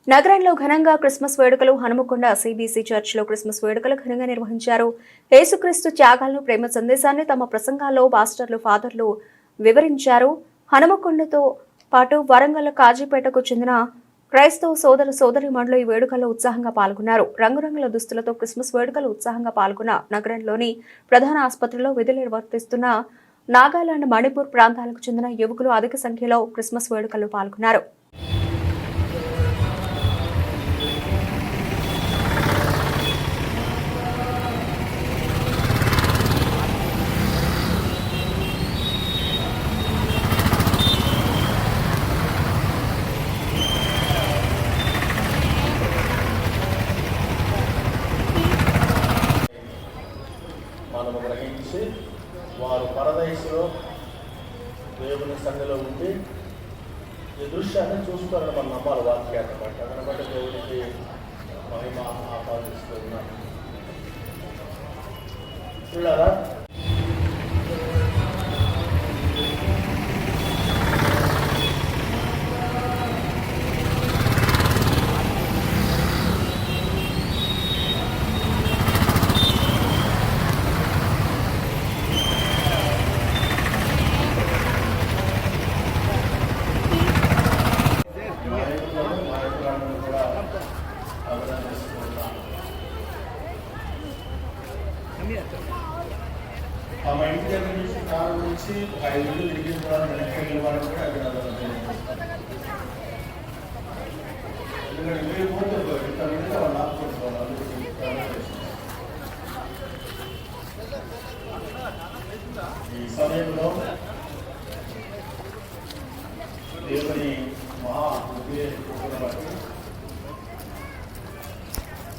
నగరంలో ఘనంగా క్రిస్మస్ వేడుకలు. హనుమకొండ సిబిసి చర్చిలో క్రిస్మస్ వేడుకలు ఘనంగా నిర్వహించారు. యేసుక్రీస్తు త్యాగాలను, ప్రేమ సందేశాన్ని తమ ప్రసంగాల్లో పాస్టర్లు, ఫాదర్లు వివరించారు. హనుమకొండతో పాటు వరంగల్, కాజీపేటకు చెందిన క్రైస్తవ సోదర సోదరీమణులు ఈ వేడుకల్లో ఉత్సాహంగా పాల్గొన్నారు. రంగురంగుల దుస్తులతో క్రిస్మస్ వేడుకలు ఉత్సాహంగా పాల్గొన్న నగరంలోని ప్రధాన ఆసుపత్రిలో విధులు నిర్వర్తిస్తున్న నాగాలాండ్, మణిపూర్ ప్రాంతాలకు చెందిన యువకులు అధిక సంఖ్యలో క్రిస్మస్ వేడుకల్లో పాల్గొన్నారు. మనము గ్రహించి వారు పరదేశంలో దేవుని సన్నిధిలో ఉండి ఈ దృశ్యాన్ని చూస్తారని మనం నమ్మాలి. వాక్యాన్ని బట్టి దాన్ని బట్టి దేవునికి మహిమ ఆపాదిస్తూ ఉన్నాం. చూడారా మా ఇంటి దగ్గర నుంచి కారు నుంచి 5 ఇళ్ళు తిరిగిన ద్వారా వెనక్కి వెళ్ళేవారు కూడా అభినందనలు. ఎందుకంటే